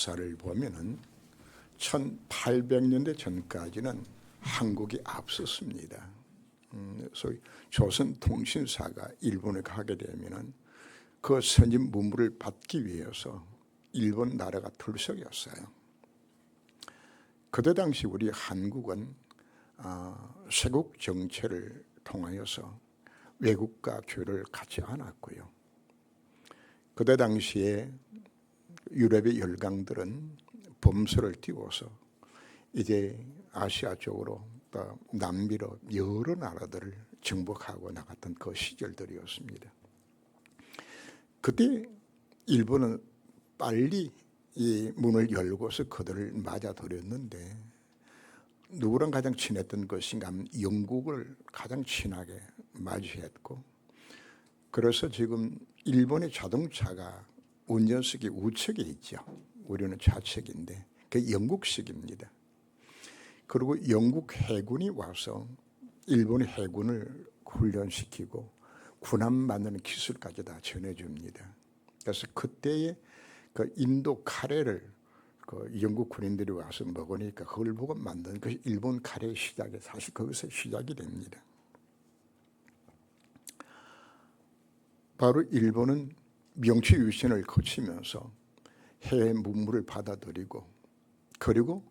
역사를 보면은 1800년대 전까지는 한국이 앞섰습니다. 소위 조선통신사가 일본에 가게 되면은 그 선진 문물을 받기 위해서 일본 나라가 들썩였어요. 그때 당시 우리 한국은 세국 정체를 통하여서 외국과 교류를 갖지 않았고요. 그때 당시에 유럽의 열강들은 범서를 띄워서 이제 아시아 쪽으로 또 남미로 여러 나라들을 정복하고 나갔던 그 시절들이었습니다. 그때 일본은 빨리 이 문을 열고서 그들을 맞아들였는데 누구랑 가장 친했던 것인가 하면 영국을 가장 친하게 맞이했고, 그래서 지금 일본의 자동차가 운전석이 우측에 있죠. 우리는 좌측인데 그게 영국식입니다. 그리고 영국 해군이 와서 일본의 해군을 훈련시키고 군함 만드는 기술까지 다 전해줍니다. 그래서 그때의 그 인도 카레를 그 영국 군인들이 와서 먹으니까 그걸 보고 만든 것이 일본 카레의 시작이 사실 거기서 시작이 됩니다. 바로 일본은 명치유신을 거치면서 해외 문물을 받아들이고, 그리고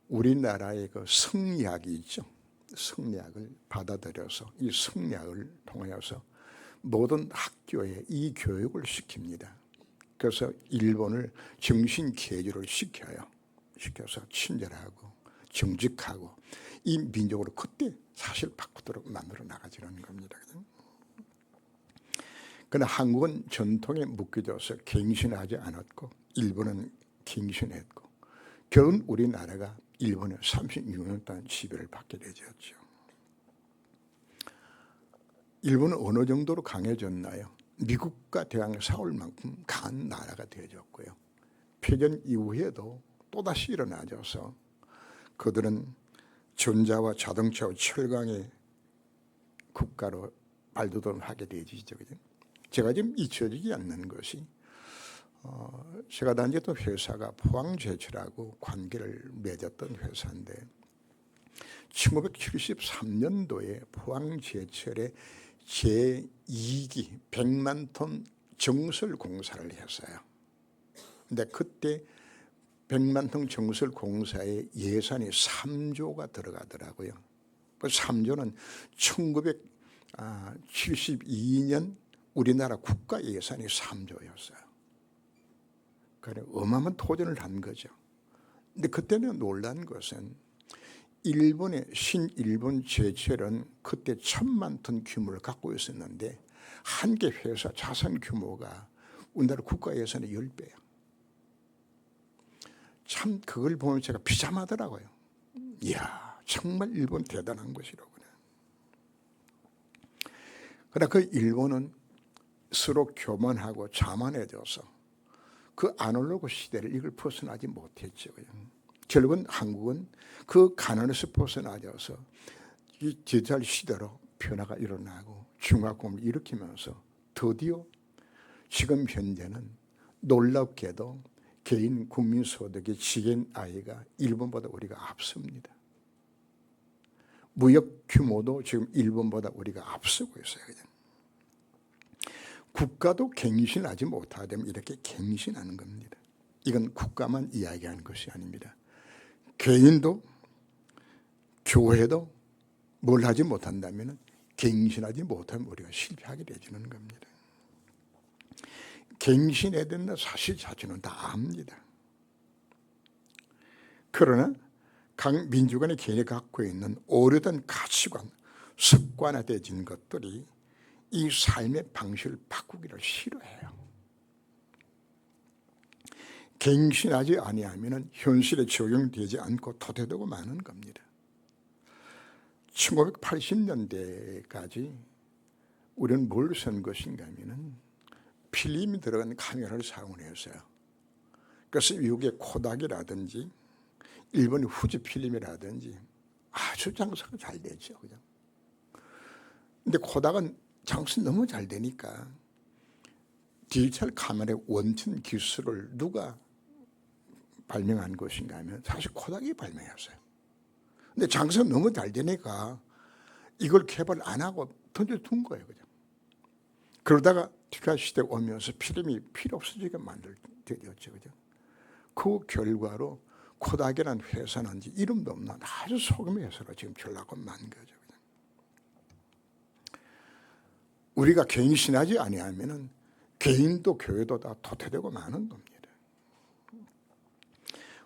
우리나라의 그 성리학이 있죠. 성리학을 받아들여서 이 성리학을 통하여서 모든 학교에 이 교육을 시킵니다. 그래서 일본을 정신개조를 시켜서 친절하고 정직하고 이 민족으로 그때 사실 바꾸도록 만들어 나가지는 겁니다. 그러나 한국은 전통에 묶여져서 갱신하지 않았고 일본은 갱신했고 결국 우리나라가 일본에 36년 동안 지배를 받게 되었죠. 일본은 어느 정도로 강해졌나요? 미국과 대항을 싸울 만큼 강한 나라가 되어졌고요. 패전 이후에도 또다시 일어나져서 그들은 전자와 자동차와 철강의 국가로 발돋움하게 되어지죠. 제가 지금 잊혀지지 않는 것이 제가 다녔던 회사가 포항제철하고 관계를 맺었던 회사인데 1973년도에 포항제철의 제2기 100만 톤 정설 공사를 했어요. 근데 그때 100만 톤 정설 공사의 예산이 3조가 들어가더라고요. 그 3조는 1972년 우리나라 국가 예산이 3조였어요. 그래 어마어마한 도전을 한 거죠. 근데 그때는 놀란 것은 일본의 신일본 제철은 그때 1000만 톤 규모를 갖고 있었는데 한 개 회사 자산 규모가 우리나라 국가 예산의 10배야. 참 그걸 보면 제가 비참하더라고요. 이야 정말 일본 대단한 것이로구나. 그러나 그 일본은 서로 교만하고 자만해져서 그 아날로그 시대를 이걸 벗어나지 못했죠. 결국은 한국은 그 가난에서 벗어나져서 이 디지털 시대로 변화가 일어나고 중화공을 일으키면서 드디어 지금 현재는 놀랍게도 개인 국민소득의 지겐 아이가 일본보다 우리가 앞섭니다. 무역 규모도 지금 일본보다 우리가 앞서고 있어요. 그냥. 국가도 갱신하지 못하면 이렇게 갱신하는 겁니다. 이건 국가만 이야기하는 것이 아닙니다. 개인도 교회도 뭘 하지 못한다면 갱신하지 못하면 우리가 실패하게 되지는 겁니다. 갱신해야 된다 사실 자체는 다 압니다. 그러나 각 민주 간의 개인이 갖고 있는 오래된 가치관, 습관화되어진 것들이 이 삶의 방식을 바꾸기를 싫어해요. 갱신하지 아니하면 현실에 적용되지 않고 도태되고 마는 겁니다. 1980년대까지 우리는 뭘 쓴 것인가 하면 필름이 들어간 카메라를 사용을 했어요. 그래서 미국의 코닥이라든지 일본의 후지 필름이라든지 아주 장사가 잘 되죠. 그냥. 근데 코닥은 장사 너무 잘 되니까 디지털 카메라의 원천 기술을 누가 발명한 것인가 하면 사실 코닥이 발명했어요. 근데 장사가 너무 잘 되니까 이걸 개발 안 하고 던져둔 거예요. 그냥. 그러다가 디지털 시대가 오면서 필름이 필요 없어지게 만들어졌죠. 그죠? 그 결과로 코닥이라는 회사는 이름도 없는 아주 소금의 회사로 지금 전락을 만 거죠. 그냥. 우리가 갱신하지 아니하면은 개인도 교회도 다 도태되고 마는 겁니다.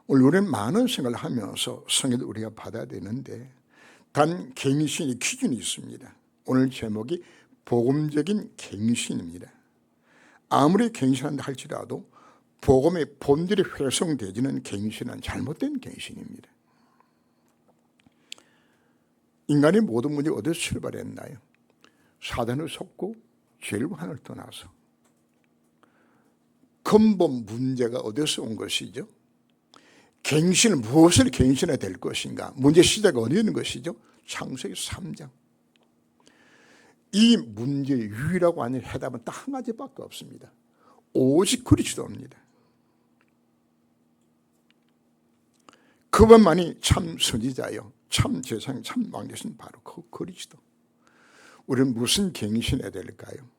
오늘 우리는 많은 생각을 하면서 성경을 우리가 받아야 되는데 단 갱신의 기준이 있습니다. 오늘 제목이 복음적인 갱신입니다. 아무리 갱신한다 할지라도 복음의 본질이 훼손되지는 갱신은 잘못된 갱신입니다. 인간의 모든 문제가 어디서 출발했나요? 사단을 속고 죄를 하늘 떠나서. 근본 문제가 어디서 온 것이죠? 갱신은 무엇을 갱신해야 될 것인가? 문제 시작이 어디 있는 것이죠? 창세기 3장. 이 문제의 유일하고 아닌 해답은 딱 한 가지밖에 없습니다. 오직 그리스도입니다. 그분만이 참 선지자요, 참 제사장, 참 왕되신 바로 그 그리스도. 우리는 무슨 갱신해야 될까요?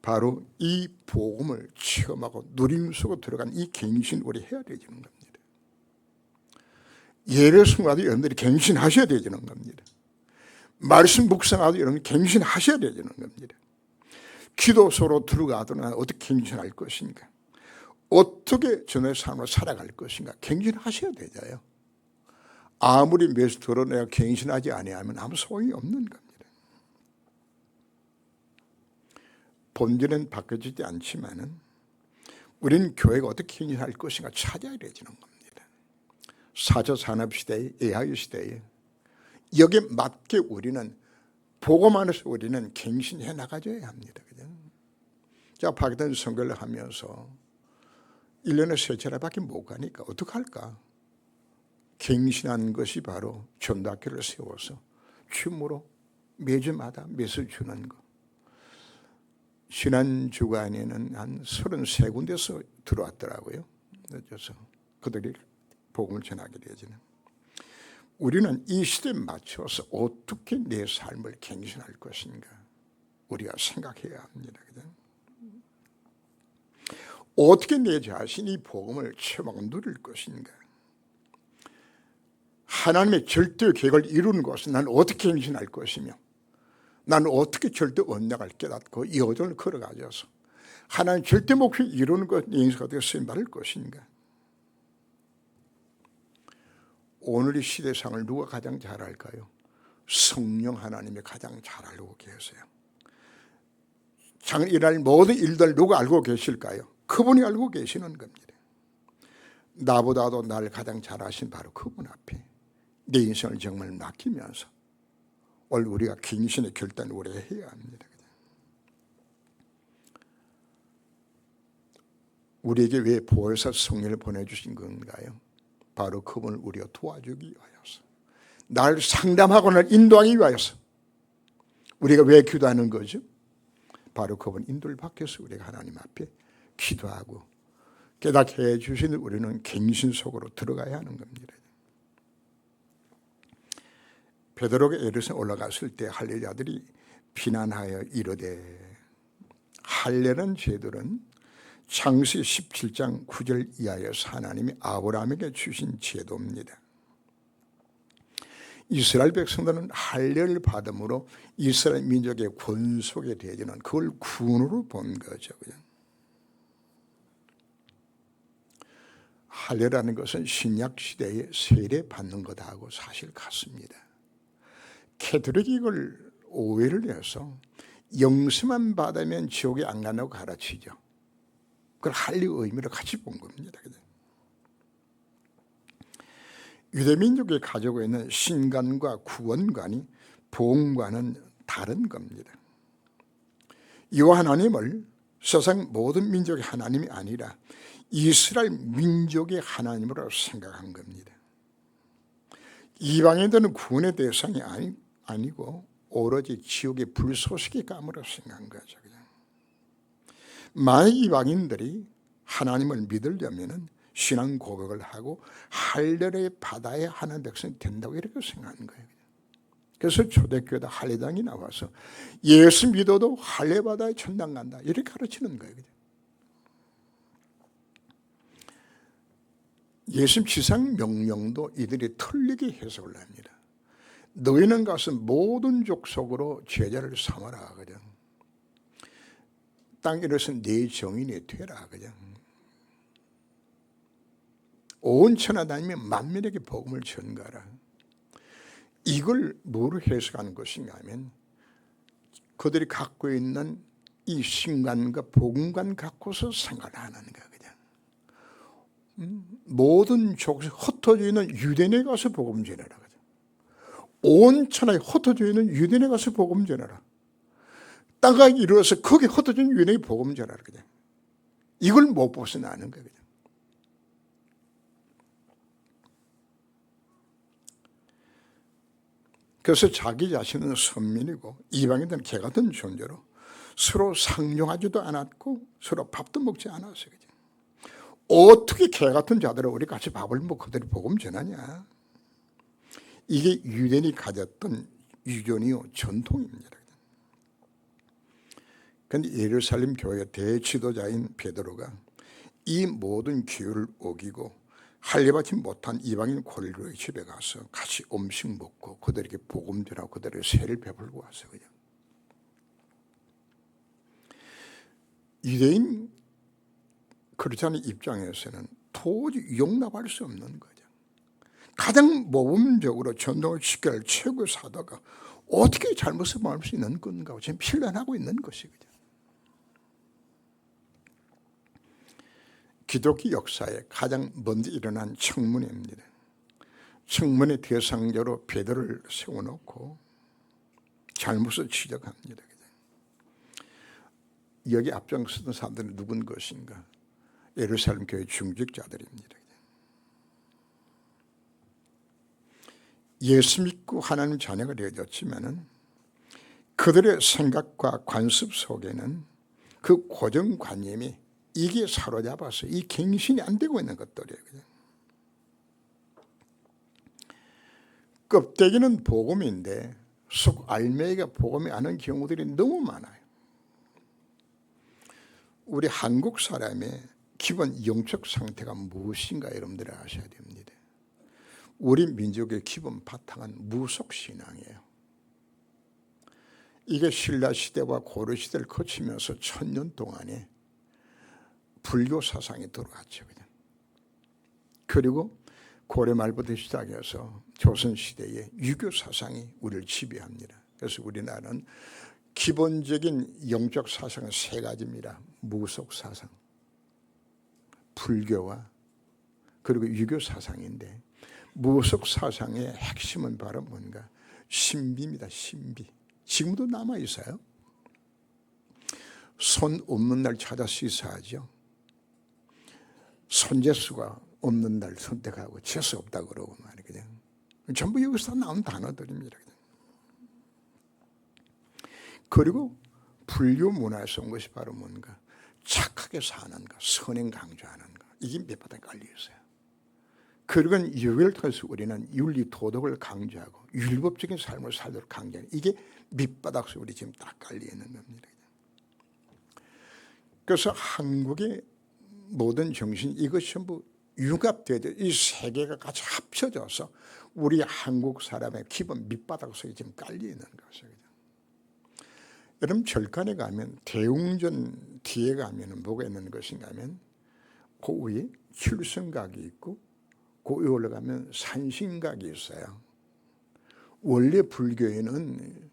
바로 이 복음을 체험하고 누림 속으로 들어간 이 갱신 우리 해야 되는 겁니다. 예배 순간도 여러분들이 갱신하셔야 되는 겁니다. 말씀 묵상하도 여러분 갱신하셔야 되는 겁니다. 기도소로 들어가도록 어떻게 갱신할 것인가? 어떻게 전의 삶을 살아갈 것인가? 갱신하셔야 되잖아요. 아무리 매수 드러내가 갱신하지 아니하면 아무 소용이 없는 겁니다. 본질은 바뀌어지지 않지만은 우리는 교회가 어떻게 갱신할 것인가 찾아야 되는 겁니다. 4차 산업시대에 AI 시대에 여기에 맞게 우리는 복음 안에서 우리는 갱신해 나가줘야 합니다. 그죠? 제가 박이던 선교를 하면서 1년에 3차례밖에 못 가니까 어떡할까? 갱신한 것이 바로 전도학교를 세워서 춤으로 매주마다 매수 주는 거. 지난 주간에는 한 33군데서 들어왔더라고요. 그래서 그들이 복음을 전하게 되어지는. 우리는 이 시대에 맞춰서 어떻게 내 삶을 갱신할 것인가 우리가 생각해야 합니다. 어떻게 내 자신이 복음을 체험하고 누릴 것인가. 하나님의 절대 계획을 이루는 것은 나는 어떻게 갱신할 것이며 나는 어떻게 절대 언약을 깨닫고 이 여정을 걸어가져서 하나님 절대 목표를 이루는 것 인생가 어떻게 쓰임받을 것인가. 오늘 이 시대상을 누가 가장 잘 알까요? 성령 하나님이 가장 잘 알고 계세요. 장을 일할 모든 일들 누가 알고 계실까요? 그분이 알고 계시는 겁니다. 나보다도 나를 가장 잘 아신 바로 그분 앞에 내 인생을 정말 맡기면서 오늘 우리가 갱신의 결단을 우리가 해야 합니다. 우리에게 왜 보혜사 성령을 보내주신 건가요? 바로 그분을 우리가 도와주기 위하여서, 날 상담하고 날 인도하기 위하여서. 우리가 왜 기도하는 거죠? 바로 그분 인도를 받기 위해서 우리가 하나님 앞에 기도하고 깨닫게 해주시는 우리는 갱신 속으로 들어가야 하는 겁니다. 베드로가 예루살렘 올라갔을 때 할례자들이 비난하여 이르되, 할례는 제들은 창세기 17장 9절 이하에서 하나님이 아브라함에게 주신 제도입니다. 이스라엘 백성들은 할례를 받음으로 이스라엘 민족의 권속에 대해지는 그걸 구원으로 본 거죠. 할례라는 것은 신약 시대에 세례 받는 것하고 사실 같습니다. 캐톨릭이 이걸 오해를 해서 영수만 받으면 지옥에 안 간다고 가르치죠. 그걸 할례의 의미를 같이 본 겁니다. 유대민족이 가지고 있는 신관과 구원관이 복음과는 다른 겁니다. 이와 하나님을 세상 모든 민족의 하나님이 아니라 이스라엘 민족의 하나님으로 생각한 겁니다. 이방인들은 구원의 대상이 아니고 오로지 지옥의 불쏘시개 감으로 생각한 거죠. 만약 이방인들이 하나님을 믿으려면 신앙 고백을 하고 할례의 바다에 하나님 백성이 된다고 이렇게 생각하는 거예요. 그래서 초대교회다 할례당이 나와서 예수 믿어도 할례 바다에 천당 간다 이렇게 가르치는 거예요. 예수님 지상 명령도 이들이 틀리게 해석을 합니다. 너희는 가서 모든 족속으로 제자를 삼아라 하거든. 땅에서 네 정인이 되라 그냥. 온 천하 다니며 만민에게 복음을 전가하라. 이걸 뭐로 해석하는 것인가 하면 그들이 갖고 있는 이 신관과 복음관 갖고서 생활하는 거야 그냥. 모든 족속 흩어져 있는 유대인에 가서 복음 전하라. 온 천하에 흩어져 있는 유대인에 가서 복음 전하라. 땅가 이루어서 거기 흩어진 유대인에 복음 전하라. 그냥. 이걸 못 벗어나는 거야. 그냥. 그래서 자기 자신은 선민이고 이방인들은 개 같은 존재로 서로 상종하지도 않았고 서로 밥도 먹지 않았어요. 그냥. 어떻게 개 같은 자들을 우리 같이 밥을 먹고 그들이 복음 전하냐. 이게 유대인이 가졌던 유전이요 전통입니다. 그런데 예루살렘 교회 대지도자인 베드로가 이 모든 기회를 어기고 할례받지 못한 이방인 고릴로의 집에 가서 같이 음식 먹고 그들에게 복음 전하고 그들의 세를 베풀고 왔어요. 그냥. 유대인 크리스찬의 입장에서는 도저히 용납할 수 없는 거죠. 가장 모범적으로 전통을 지켜야 할 최고의 사도가 어떻게 잘못을 말할 수 있는 건가 지금 필연하고 있는 것이거든요. 기독교 역사에 가장 먼저 일어난 청문회입니다. 청문회 대상자로 베드로를 세워놓고 잘못을 지적합니다. 여기 앞장서던 사람들은 누군 것인가? 예루살렘 교회 중직자들입니다. 예수 믿고 하나님 자녀가 되어졌지만은 그들의 생각과 관습 속에는 그 고정관념이 이게 사로잡아서 이 갱신이 안 되고 있는 것들이에요. 껍데기는 복음인데 속 알맹이가 복음이 아닌 경우들이 너무 많아요. 우리 한국 사람의 기본 영적 상태가 무엇인가 여러분들이 아셔야 됩니다. 우리 민족의 기본 바탕은 무속신앙이에요. 이게 신라시대와 고려시대를 거치면서 1000년 동안에 불교 사상이 들어왔죠. 그냥. 그리고 고려 말부터 시작해서 조선시대의 유교 사상이 우리를 지배합니다. 그래서 우리나라는 기본적인 영적 사상은 3가지입니다. 무속 사상, 불교와 그리고 유교 사상인데 무속 사상의 핵심은 바로 뭔가 신비입니다. 신비. 지금도 남아있어요. 손 없는 날 찾아 시사하죠. 손재수가 없는 날 선택하고 재수 없다고 그러고 말이에요. 그냥. 전부 여기서 나온 단어들입니다. 그냥. 그리고 불교 문화에서 온 것이 바로 뭔가 착하게 사는 것, 선행 강조하는 것. 이게 밑바닥에 깔려 있어요. 그리고 유교를 통해서 우리는 윤리 도덕을 강조하고 율법적인 삶을 살도록 강조하는 이게 밑바닥에서 우리 지금 딱 깔려 있는 겁니다. 그래서 한국의 모든 정신 이것이 전부 융합되어져 이 3개가 같이 합쳐져서 우리 한국 사람의 기본 밑바닥 속에 지금 깔려 있는 것이거든요. 여러분 절간에 가면 대웅전 뒤에 가면 뭐가 있는 것인가 하면 그 위에 칠성각이 있고 그 위에 올라가면 산신각이 있어요. 원래 불교에는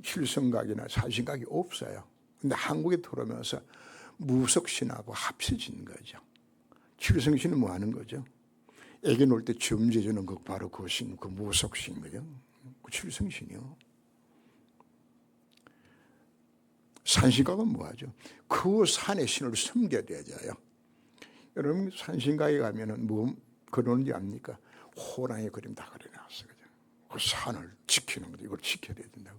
칠성각이나 산신각이 없어요. 근데 한국에 들어오면서 무속신하고 합쳐진 거죠. 칠성신은 뭐 하는 거죠? 애기 놓을 때 점재주는 거 바로 그 신, 그 무속신 거죠. 그 칠성신이요. 산신각은 뭐 하죠? 그 산의 신을 섬겨야죠. 여러분 산신각에 가면은 뭐 그러는지 압니까? 호랑이 그림 다 그려놨어요. 그 산을 지키는 거죠. 이걸 지켜야 된다고.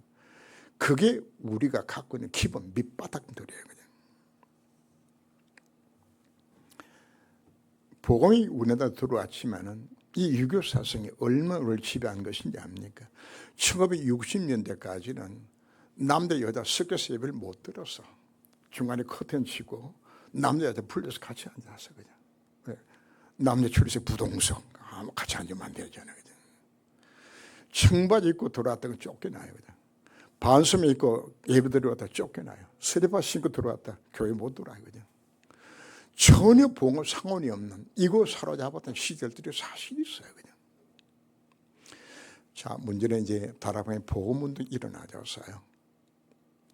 그게 우리가 갖고 있는 기본 밑바닥들이에요. 그냥. 복음이 우리나라 들어왔지만은 이 유교 사상이 얼마나 우리를 지배한 것인지 압니까? 1960년대까지는 남자 여자 섞여서 예배를 못 들었어. 중간에 커튼 치고 남자 여자 불려서 같이 앉아서 그냥 남녀 출석 부동석 같이 앉으면 안 되잖아요. 그냥. 청바지 입고 들어왔다가 쫓겨나요. 그냥. 반소매 입고 예배 들어왔다 쫓겨나요. 스리퍼 신고 들어왔다 교회 못 들어와요. 그냥. 전혀 복음 상관이 없는 이거 사로잡았던 시절들이 사실 있어요. 그냥. 자, 문제는 이제 다락방에 복음운동이 일어나져서요.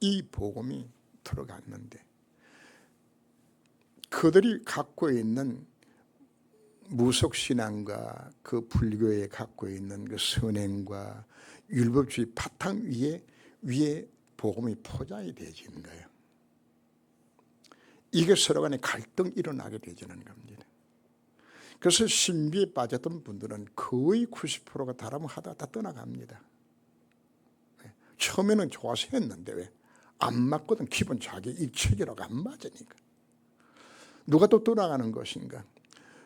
이 복음이 들어갔는데 그들이 갖고 있는 무속신앙과 그 불교에 갖고 있는 그 선행과 율법주의 바탕 위에 복음이 포장이 되어지는 거예요. 이게 서로 간에 갈등이 일어나게 되지는 겁니다. 그래서 신비에 빠졌던 분들은 거의 90%가 다람하다가 다 떠나갑니다. 처음에는 좋아서 했는데 왜? 안 맞거든. 기본 자기 일체계라고 안 맞으니까. 누가 또 떠나가는 것인가?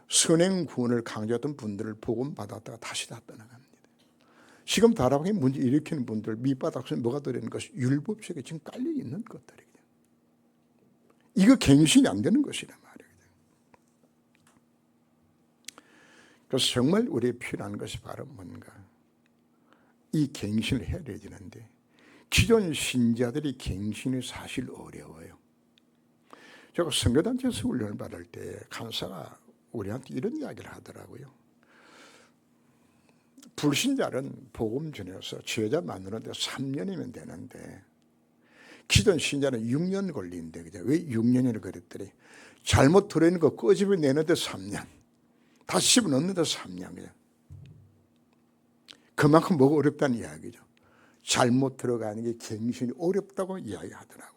선행구원을 강조했던 분들을 복음 받았다가 다시 다 떠나갑니다. 지금 다락방에 문제 일으키는 분들 밑바닥에서 뭐가 들어있는 것이 율법책에 지금 깔려 있는 것들이에요. 이거 갱신이 안 되는 것이란 말이에요. 그래서 정말 우리에 필요한 것이 바로 뭔가 이 갱신을 해야 되는데 기존 신자들이 갱신이 사실 어려워요. 제가 선교단체에서 훈련을 받을 때 간사가 우리한테 이런 이야기를 하더라고요. 불신자는 복음 전해서 죄자 만드는데 3년이면 되는데 기존 신자는 6년 걸린대. 왜 6년이라고 그랬더니 잘못 들어있는 거 끄집어내는데 3년, 다시 집어넣는데 3년. 그냥. 그만큼 뭐가 어렵다는 이야기죠. 잘못 들어가는 게 갱신이 어렵다고 이야기하더라고요.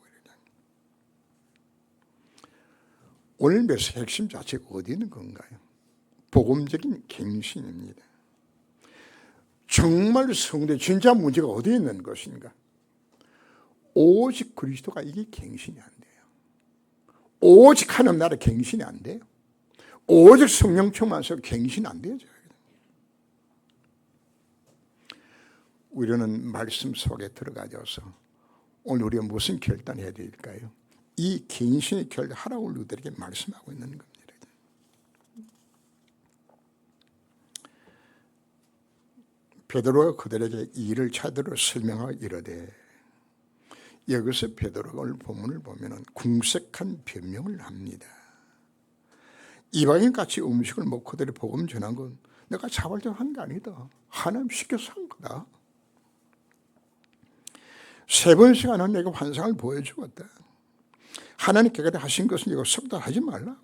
오늘 메시지 핵심 자체가 어디 있는 건가요? 복음적인 갱신입니다. 정말 성대 진짜 문제가 어디에 있는 것인가? 오직 그리스도가 이게 갱신이 안 돼요. 오직 하나님 나라 갱신이 안 돼요. 오직 성령 충만해서 갱신이 안 돼요. 우리는 말씀 속에 들어가져서 오늘 우리가 무슨 결단해야 될까요? 이 갱신의 결단하라고 우리들에게 말씀하고 있는 겁니다. 베드로가 그들에게 이 일을 차례로 설명하고 이르되 여기서 베드로가 오늘 본문을 보면 궁색한 변명을 합니다. 이방인같이 음식을 먹고 그들이 복음 전한 건 내가 자발적으로 한 게 아니다. 하나님 시켜서 한 거다. 3번씩 하나님 내가 환상을 보여주었다. 하나님께서 하신 것은 이거 섭답하지 말라.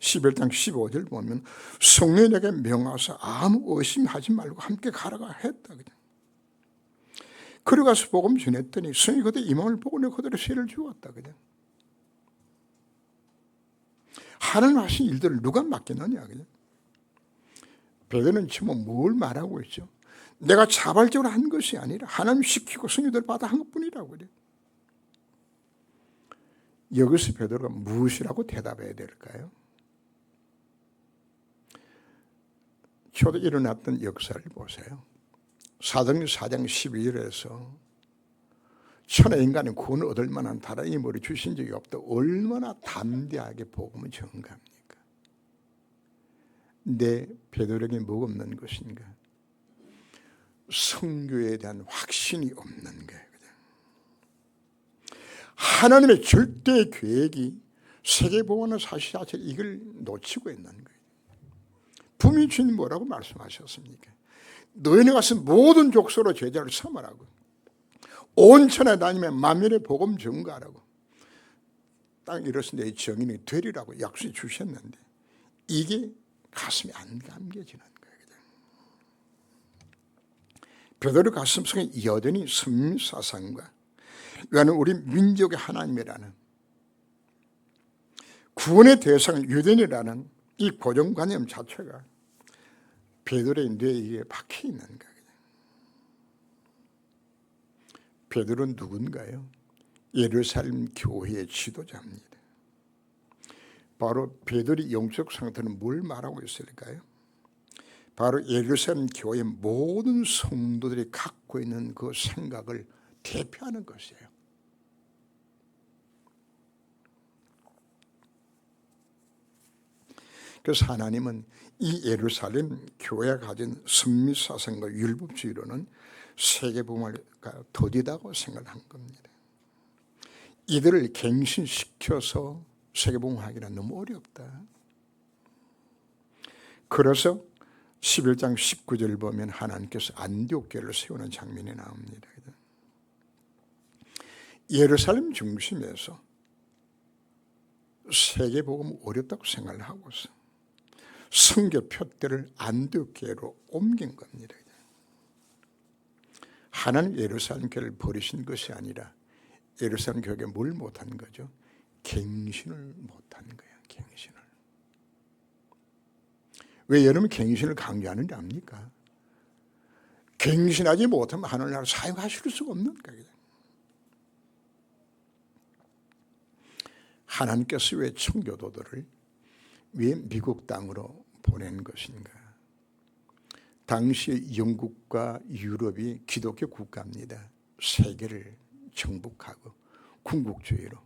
11장 15절 보면 성령에게 명하사 아무 의심하지 말고 함께 가라가 했다. 그래 가서 복음 전했더니 성령이 그들 이맘을 보고 내가 그들의 세를 주었다. 그냥. 하나님 하신 일들을 누가 맡겼느냐. 그냥. 베드로는 지금 뭘 말하고 있죠? 내가 자발적으로 한 것이 아니라 하나님 시키고 성령들 받아 한 것뿐이라고 그래. 여기서 베드로가 무엇이라고 대답해야 될까요? 초대 일어났던 역사를 보세요. 사도행전 4장 12절에서 천하 인간의 구원을 얻을 만한 다른 인물이 주신 적이 없다. 얼마나 담대하게 복음을 전가합니까? 내 베드로에게 뭐가 없는 것인가? 성교에 대한 확신이 없는 거예요. 하나님의 절대 계획이 세계복음의 사실 자체를 이걸 놓치고 있는 거예요. 분명히 주님 뭐라고 말씀하셨습니까? 너희는 가서 모든 족속으로 제자를 삼으라고. 온 천하에 다니며 만민의 복음 전가하라고. 땅 이로써 내 정인이 되리라고 약속해 주셨는데 이게 가슴에 안 감겨지는 거예요. 베드로 가슴속에 여전히 선민사상과 이거는 우리 민족의 하나님이라는 구원의 대상은 유대인이라는 이 고정관념 자체가 베드로의 뇌에 박혀 있는 거예요. 베드로는 누군가요? 예루살렘 교회의 지도자입니다. 바로 베드로의 영적 상태는 뭘 말하고 있을까요? 바로 예루살렘 교회 모든 성도들이 갖고 있는 그 생각을 대표하는 것이에요. 그래서 하나님은 이 예루살렘 교회가 가진 선미사상과 율법주의로는 세계복음을 더디다고 생각한 겁니다. 이들을 갱신시켜서 세계복음하기는 너무 어렵다. 그래서 11장 19절을 보면 하나님께서 안디옥 교회를 세우는 장면이 나옵니다. 예루살렘 중심에서 세계복음 어렵다고 생각을 하고서 선교 표대를 안디옥 교회로 옮긴 겁니다. 하나님 예루살렘 교회를 버리신 것이 아니라 예루살렘 교회가 뭘 못한 거죠? 갱신을 못한 거예요. 갱신을. 왜 여러분 갱신을 강조하는지 압니까? 갱신하지 못하면 하나님 나라 사용하실 수가 없는 거예요. 하나님께서 왜 청교도들을 왜 미국 땅으로 보낸 것인가? 당시 영국과 유럽이 기독교 국가입니다. 세계를 정복하고 군국주의로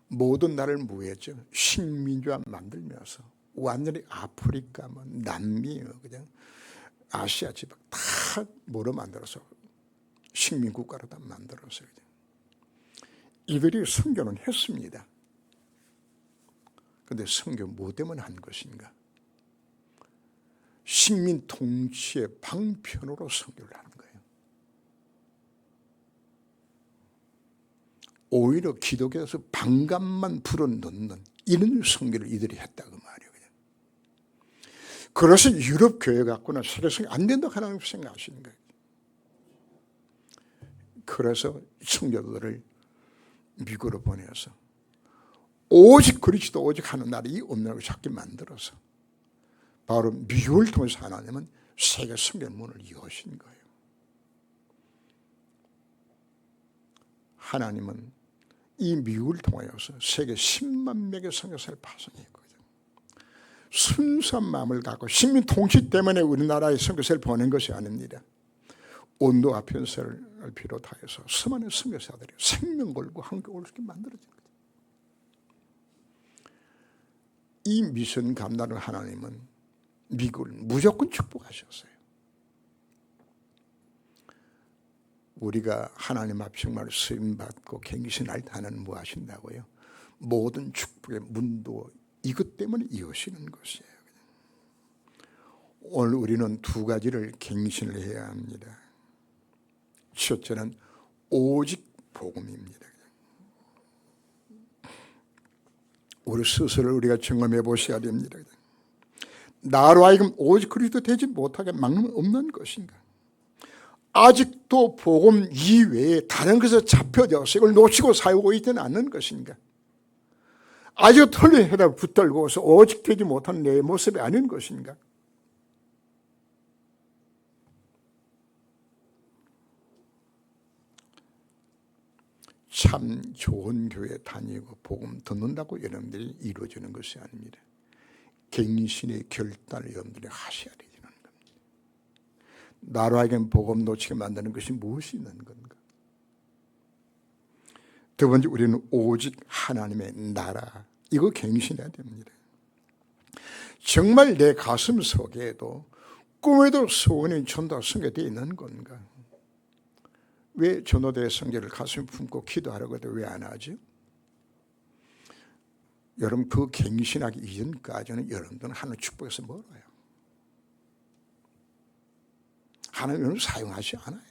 모든 나라를 무했죠. 식민지화 만들면서 완전히 아프리카, 남미, 그냥 아시아 지방 다 뭐로 만들어서 식민국가로 다 만들었어요. 이들이 선교는 했습니다. 그런데 선교 뭐 때문에 한 것인가? 식민 통치의 방편으로 선교를 하는 거예요. 오히려 기독교에서 반감만 불어넣는 이런 선교를 이들이 했다고 말이에요. 그래서 유럽 교회 갖고는 세계성이 안 된다고 하나님 생각하시는 거예요. 그래서 선교도들을 미국으로 보내서 오직 그리스도 오직 하는 나라이 없는 걸 찾게 만들어서 바로 미국을 통해서 하나님은 세계 선교 문을 여신 거예요. 하나님은 이 미국을 통하여서 세계 10만 명의 선교사를 파송했거든요. 순수한 마음을 갖고 식민 통치 때문에 우리나라에 선교사를 보낸 것이 아닙니다. 온도 아편서를 비롯하여서 수많은 선교사들이 생명 걸고 한국 올 수 있게 만들어진 거예요. 이 미션 감당을 하나님은 미국을 무조건 축복하셨어요. 우리가 하나님 앞 정말 쓰임받고 갱신할 때 하나님 뭐 하신다고요? 모든 축복의 문도 이것 때문에 이어지는 것이에요. 오늘 우리는 두 가지를 갱신을 해야 합니다. 첫째는 오직 복음입니다. 우리 스스로를 우리가 점검해 보셔야 됩니다. 나로 하여금 오직 그리스도 되지 못하게 막는 없는 것인가? 아직도 복음 이외에 다른 것에 잡혀져서 이걸 놓치고 살고 있지는 않는 것인가? 아직도 틀린 해답을 붙들고서 오직 되지 못한 내 모습이 아닌 것인가? 참 좋은 교회 다니고 복음 듣는다고 여러분들이 이루어지는 것이 아닙니다. 갱신의 결단을 여러분들이 하셔야 되는 겁니다. 나로 하여금 복음 놓치게 만드는 것이 무엇이 있는 건가? 두 번째, 우리는 오직 하나님의 나라, 이거 갱신해야 됩니다. 정말 내 가슴 속에도 꿈에도 소원인 전도가 성교되어 있는 건가? 왜 전도대 성교를 가슴에 품고 기도하려고 해도 왜 안 하죠? 여러분, 그 갱신하기 이전까지는 여러분들은 하나님 축복에서 멀어요. 하나님은 사용하지 않아요.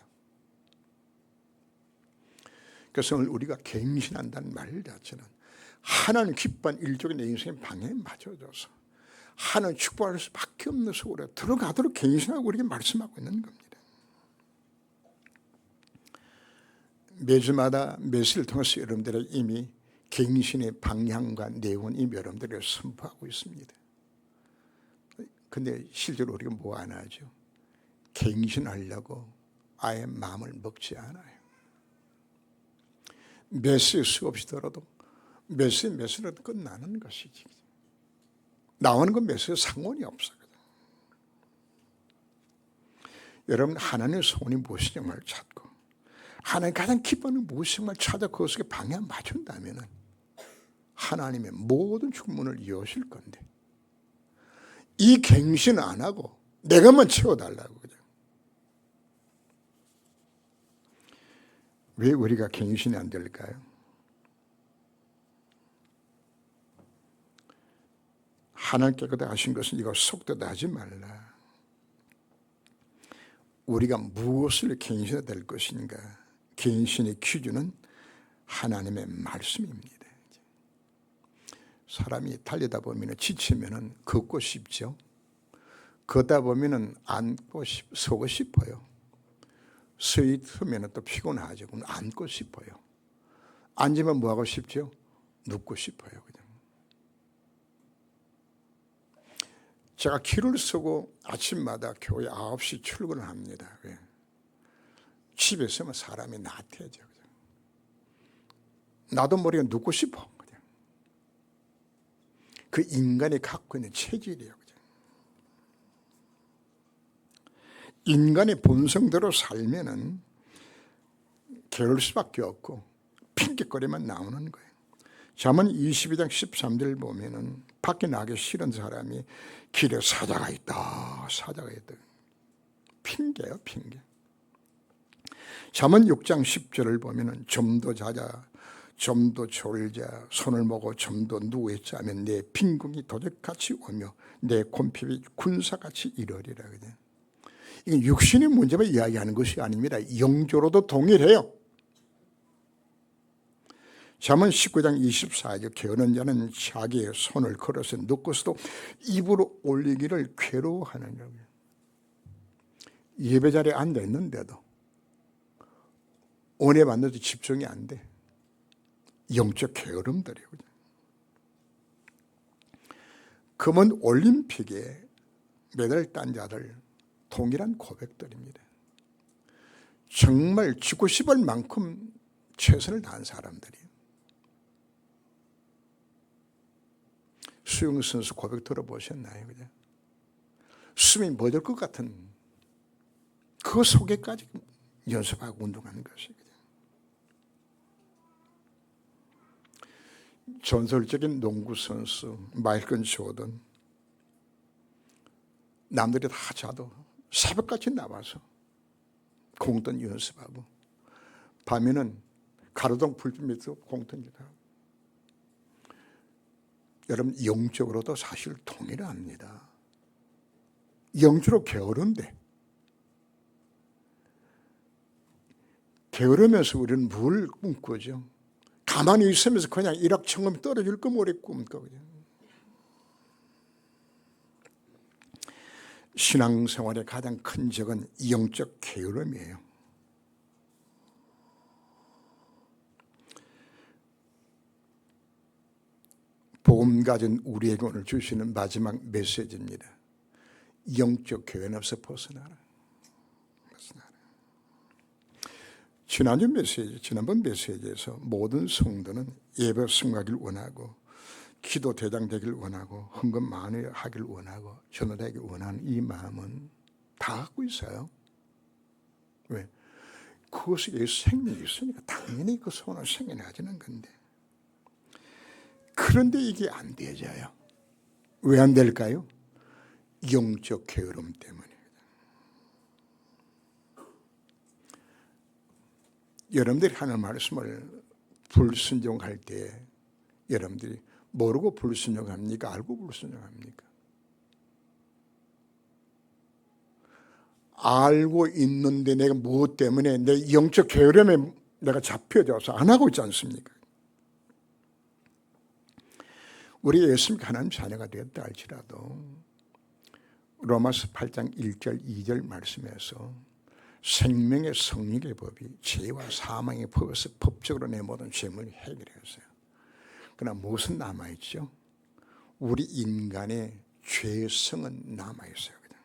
그래서 오늘 우리가 갱신한다는 말 자체는 하나님 기뻐한 일종의 내 인생의 방향에 맞춰져서 하나님 축복할 수밖에 없는 속으로 들어가도록 갱신하고 우리에게 말씀하고 있는 겁니다. 매주마다 매시를 통해서 여러분들의 이미 갱신의 방향과 내용은 이미 여러분들에게 선포하고 있습니다. 그런데 실제로 우리가 뭐 안 하죠? 갱신하려고 아예 마음을 먹지 않아요. 메시 수없이 들어도 메시라도 끝나는 것이지. 나오는 건 몇에 상관이 없어요. 여러분, 하나님의 소원이 무엇인지를 찾고 하나님 가장 기뻐하는 무엇인가를 찾아 그것에 방향 맞춘다면 하나님의 모든 주문을 여실 건데, 이 갱신 안 하고 내가만 채워달라고 그냥. 왜 우리가 갱신이 안 될까요? 하나님께서 하신 것은 이거 속되다 하지 말라. 우리가 무엇을 갱신해야 될 것인가? 갱신의 기준은 하나님의 말씀입니다. 사람이 달리다 보면 지치면 걷고 싶죠. 걷다 보면 서고 싶어요. 서 있으면 또 피곤하죠. 그럼 앉고 싶어요. 앉으면 뭐 하고 싶죠? 눕고 싶어요. 그냥. 제가 길을 쓰고 아침마다 교회 9시 출근을 합니다. 왜? 집에 있으면 사람이 나태해져. 그냥. 나도 모르게 눕고 싶어. 그냥. 그 인간이 갖고 있는 체질이에요. 그냥. 인간의 본성대로 살면은 게으를 수밖에 없고 핑계거리만 나오는 거예요. 잠언 22장 13절 보면은 밖에 나기 싫은 사람이 길에 사자가 있다. 핑계요, 핑계. 잠언 6장 10절을 보면은 좀 더 자자, 좀 더 졸자, 손을 모고 좀 더 누워있자 하면 내 빈궁이 도적같이 오며 내 곰핍이 군사같이 이러리라. 그냥. 이건 육신의 문제만 이야기하는 것이 아닙니다. 영적으로도 동일해요. 잠언 19장 24절 게으른 자는 자기의 손을 걸어서 눕고서도 입으로 올리기를 괴로워하느니라. 예배 자리에 앉아 있는데도 은혜 받는데 집중이 안 돼. 영적 게으름들이에요. 금은 올림픽에 메달 딴 자들 동일한 고백들입니다. 정말 죽고 싶을 만큼 최선을 다한 사람들이에요. 수영 선수 고백 들어보셨나요? 그죠? 숨이 멎을 것 같은 그 속에까지 연습하고 운동하는 것이거든요. 전설적인 농구 선수 마이클 조던, 남들이 다 자도 새벽까지 나와서 공던 연습하고 밤에는 가로등 불빛 밑에서 공던이다. 여러분, 영적으로도 사실 동일합니다. 영적으로 게으른데 게으르면서 우리는 뭘 꿈꾸죠? 가만히 있으면서 그냥 일확천금이 떨어질 거 모래 꿈꾸거든요. 신앙생활의 가장 큰 적은 영적 게으름이에요. 복음 가진 우리에게 오늘 주시는 마지막 메시지입니다. 영적 게으름에서 벗어나라. 지난번 메시지에서 모든 성도는 예배 승하기를 원하고 기도 대장 되기를 원하고 헌금 많이 하기를 원하고 전도되기 원하는 이 마음은 다 갖고 있어요. 왜? 그것에 생명이 있으니까 당연히 그 소원을 생겨나지는 건데, 그런데 이게 안 되져요. 왜 안 될까요? 영적 게으름 때문에. 여러분들이 하는 말씀을 불순종할 때 여러분들이 모르고 불순종합니까? 알고 불순종합니까? 알고 있는데 내가 무엇 때문에 내 영적 게으름에 내가 잡혀져서 안 하고 있지 않습니까? 우리 예수님이 하나님 자녀가 되었다 할지라도 로마서 8장 1절 2절 말씀에서 생명의 성육의 법이 죄와 사망의 법에서 법적으로 내 모든 죄를 해결했어요. 그러나 무엇은 남아있죠? 우리 인간의 죄성은 남아있어요. 그냥.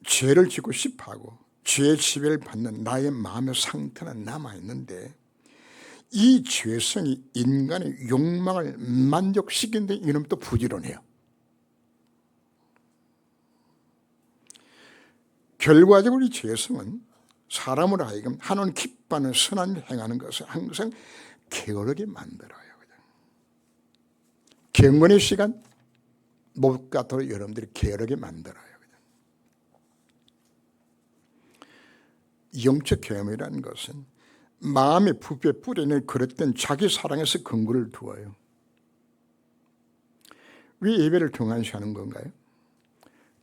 죄를 짓고 싶어하고 죄의 지배를 받는 나의 마음의 상태는 남아있는데, 이 죄성이 인간의 욕망을 만족시키는데 이놈 또 부지런해요. 결과적으로 이 죄성은 사람으로 하여금 하나님 기뻐하는 선한 일을 행하는 것을 항상 게으르게 만들어요. 경건의 시간 못 갖도록 여러분들이 게으르게 만들어요. 영적 경험이라는 것은 마음의 부패 뿌리는 그릇된 자기 사랑에서 근거를 두어요. 왜 예배를 등한시하는 건가요?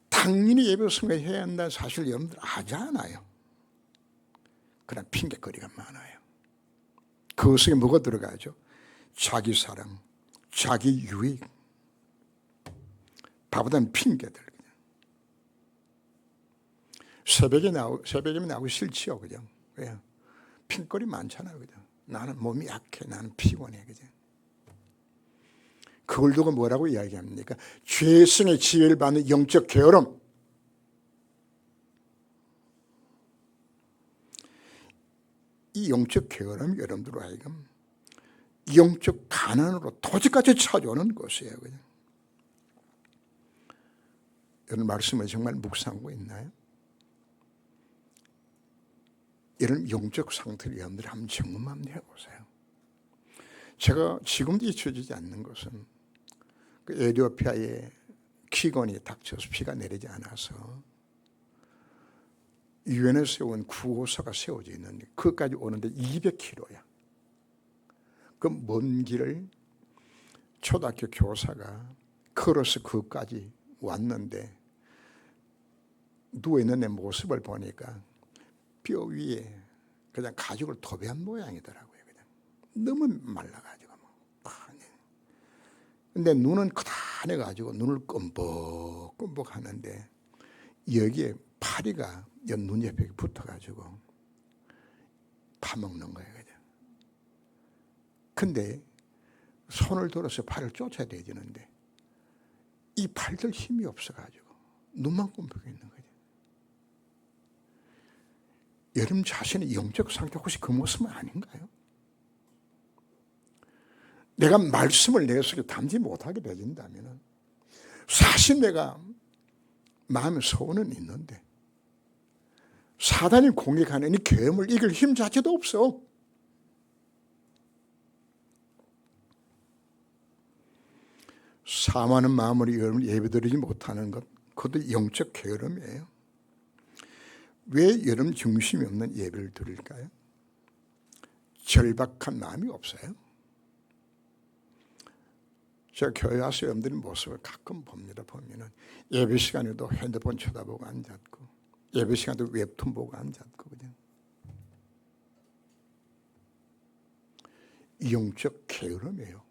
당연히 예배 승리해야 한다는 사실 여러분들 하지 않아요. 그러나 핑계거리가 많아요. 그 속에 뭐가 들어가죠? 자기 사랑, 자기 유익, 바보다는 핑계들. 새벽이면 나오기 싫지요, 그죠? 왜요? 핑거리 많잖아요, 그죠? 나는 몸이 약해, 나는 피곤해, 그죠? 그걸 두고 뭐라고 이야기합니까? 죄성의 지혜를 받는 영적 게으름. 이 영적 게으름이 여러분들로 하여금 영적 가난으로 도지까지 찾아오는 것이에요, 그죠? 이런 말씀을 정말 묵상하고 있나요? 이런 영적 상태를 여러분들이 한번 점검 한번 해보세요. 제가 지금도 잊혀지지 않는 것은 그 에티오피아에 기근이 닥쳐서 비가 내리지 않아서 유엔에서 세운 구호소가 세워져 있는데 그것까지 오는데 200km야. 그 먼 길을 초등학교 교사가 걸어서 그것까지 왔는데 누워있는 내 모습을 보니까 뼈 위에 그냥 가죽을 도배한 모양이더라고요. 그냥 너무 말라가지고. 근데 눈은 커다래가지고 눈을 껌뻑껌뻑 하는데 여기에 파리가 눈 옆에 붙어가지고 파먹는 거예요. 그냥. 근데 손을 들어서 팔을 쫓아야 되지는데 이 팔들 힘이 없어가지고 눈만 껌뻑 있는 거죠. 여러분 자신의 영적 상태 혹시 그 모습은 아닌가요? 내가 말씀을 내 속에 담지 못하게 되진다면 사실 내가 마음의 소원은 있는데 사단이 공격하는 이 계엄을 이길 힘 자체도 없어. 사모하는 마음으로 여러분을 예배드리지 못하는 것, 그것도 영적 게으름이에요. 왜 여러분 중심이 없는 예배를 드릴까요? 절박한 마음이 없어요. 제가 교회 와서 여러분들의 모습을 가끔 봅니다. 보면은 예배 시간에도 핸드폰 쳐다보고 앉았고, 예배 시간에도 웹툰 보고 앉았고, 그냥 영적 게으름이에요.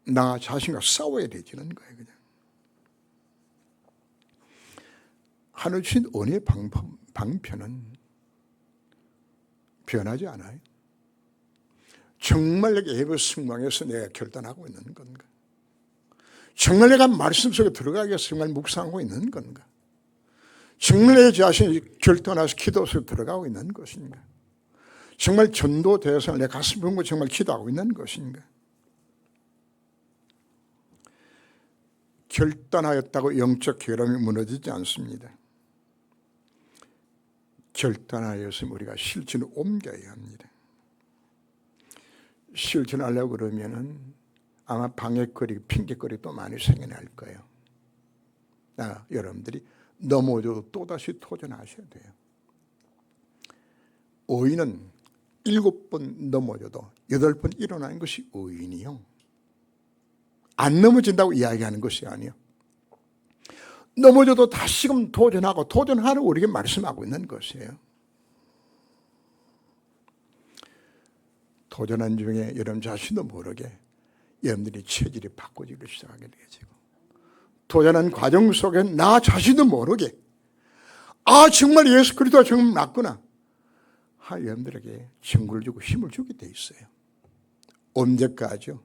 나 자신과 싸워야 되지는 거예요, 그냥. 하늘 주신 은혜의 방편은 변하지 않아요. 정말 내가 예배 승망에서 내가 결단하고 있는 건가? 정말 내가 말씀 속에 들어가기 위해서 정말 묵상하고 있는 건가? 정말 내 자신이 결단해서 기도 속에 들어가고 있는 것인가? 정말 전도 대상을 내 가슴 품고 정말 기도하고 있는 것인가? 결단하였다고 영적 게으름이 무너지지 않습니다. 결단하였으면 우리가 실천을 옮겨야 합니다. 실천하려고 그러면은 아마 방해거리, 핑계거리 또 많이 생겨날 거예요. 여러분들이 넘어져도 또다시 도전하셔야 돼요. 의인은 7번 넘어져도 8번 일어나는 것이 의인이요. 안 넘어진다고 이야기하는 것이 아니에요. 넘어져도 다시금 도전하고 도전하라고 우리에게 말씀하고 있는 것이에요. 도전한 중에 여러분 자신도 모르게 여러분들이 체질이 바꿔지기 시작하게 되지고 도전한 과정 속에 나 자신도 모르게 정말 예수 그리스도가 정말 맞구나 여러분들에게 증거를 주고 힘을 주게 돼 있어요. 언제까지요?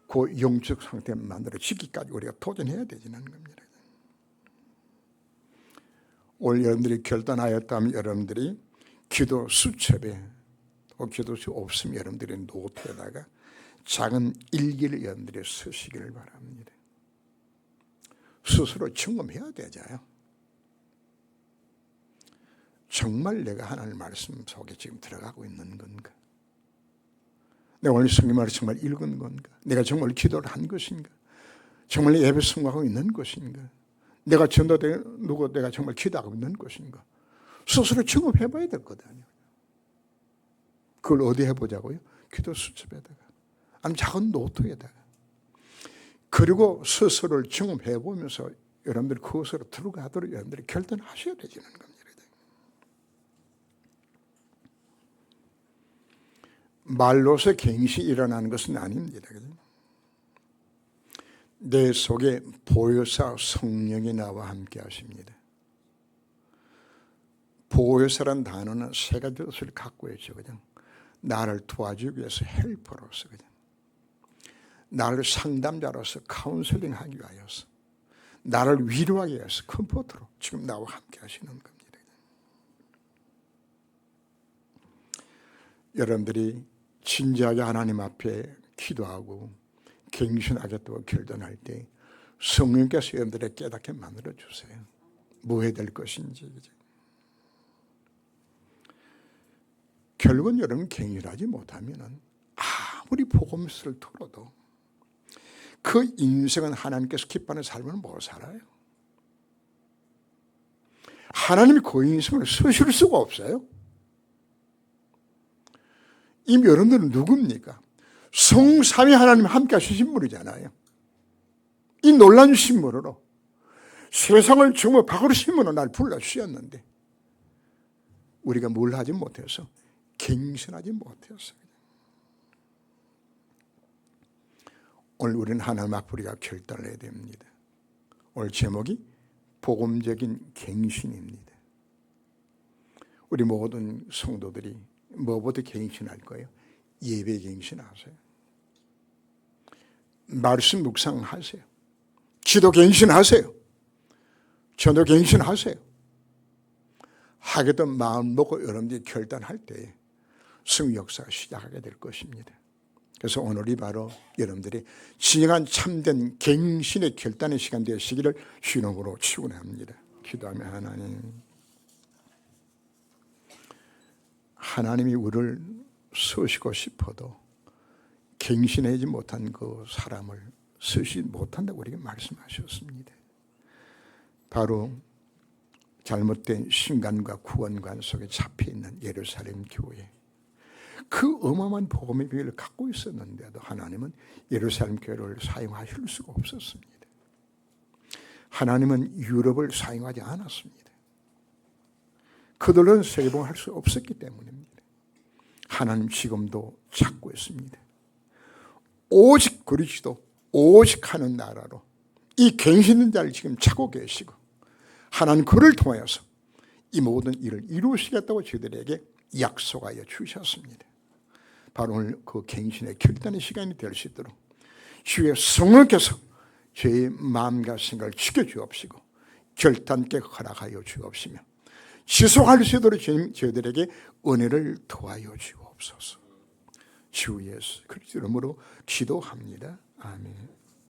그 영적 상태를 만들어 지기까지 우리가 도전해야 되지는 겁니다. 오늘 여러분들이 결단하였다면 여러분들이 기도 수첩에 기도할 수 없으면 여러분들이 노트에다가 작은 일기를 여러분들이 쓰시기를 바랍니다. 스스로 점검해야 되잖아요. 정말 내가 하나님 말씀 속에 지금 들어가고 있는 건가? 내가 오늘 성경 말을 정말 읽은 건가? 내가 정말 기도를 한 것인가? 정말 예배 성공하고 있는 것인가? 내가 전도되고 내가 정말 기도하고 있는 것인가? 스스로 점검해 봐야 될 거거든요. 그걸 어디 해보자고요? 기도 수첩에다가, 아니면 작은 노트에다가. 그리고 스스로를 점검해 보면서 여러분들이 그것으로 들어가도록 여러분들이 결단하셔야 되는 겁니다. 말로서 갱신이 일어나는 것은 아닙니다. 내 속에 보혜사 성령이 나와 함께 하십니다. 보혜사란 단어는 세 가지 뜻을 갖고 있죠. 그냥 나를 도와주기 위해서 헬퍼로서, 그냥 나를 상담자로서 카운슬링하기 위하여서, 나를 위로하기 위해서 컴포터로 지금 나와 함께 하시는 겁니다. 여러분들이 진지하게 하나님 앞에 기도하고 갱신하겠다고 결단할 때 성령께서 여러분들의 깨닫게 만들어 주세요. 뭐 해야 될 것인지. 결국은 여러분 갱신하지 못하면 아무리 복음서를 들어도 그 인생은 하나님께서 기뻐하는 삶을 못 살아요. 하나님이 그 인생을 쓰실 수가 없어요. 이미 여러분들은 누굽니까? 성삼위 하나님 함께 하시신 분이잖아요. 이 놀라운 신문으로 세상을 정말 박으로 신문으로 날 불러주셨는데 우리가 뭘 하지 못해서, 갱신하지 못해서. 오늘 우리는 하나님 앞에 우리가 결단을 해야 됩니다. 오늘 제목이 복음적인 갱신입니다. 우리 모든 성도들이 뭐부터 갱신할 거예요? 예배 갱신하세요. 말씀 묵상하세요. 기도 갱신하세요. 전도 갱신하세요. 하겠던 마음 먹고 여러분들이 결단할 때에 승리 역사가 시작하게 될 것입니다. 그래서 오늘이 바로 여러분들이 진정한 참된 갱신의 결단의 시간 되시기를 주님으로 축원합니다. 기도하며 하나님이 우리를 쓰시고 싶어도 갱신하지 못한 그 사람을 쓰지 못한다고 우리에게 말씀하셨습니다. 바로 잘못된 신간과 구원관 속에 잡혀있는 예루살렘 교회, 그 어마어마한 복음의 비밀을 갖고 있었는데도 하나님은 예루살렘 교회를 사용하실 수가 없었습니다. 하나님은 유럽을 사용하지 않았습니다. 그들은 세계복음을 할 수 없었기 때문입니다. 하나님 지금도 찾고 있습니다. 오직 그리스도, 오직 하는 나라로 이 갱신 있는 자를 지금 찾고 계시고, 하나님 그를 통하여서 이 모든 일을 이루시겠다고 저희들에게 약속하여 주셨습니다. 바로 오늘 그 갱신의 결단의 시간이 될 수 있도록 주의 성령께서 저의 마음과 생각을 지켜주옵시고 결단께 허락하여 주옵시며 지속할 수 있도록 저희들에게 은혜를 도와여 주옵소서. 주 예수 그리스도 이름으로 기도합니다. 아멘.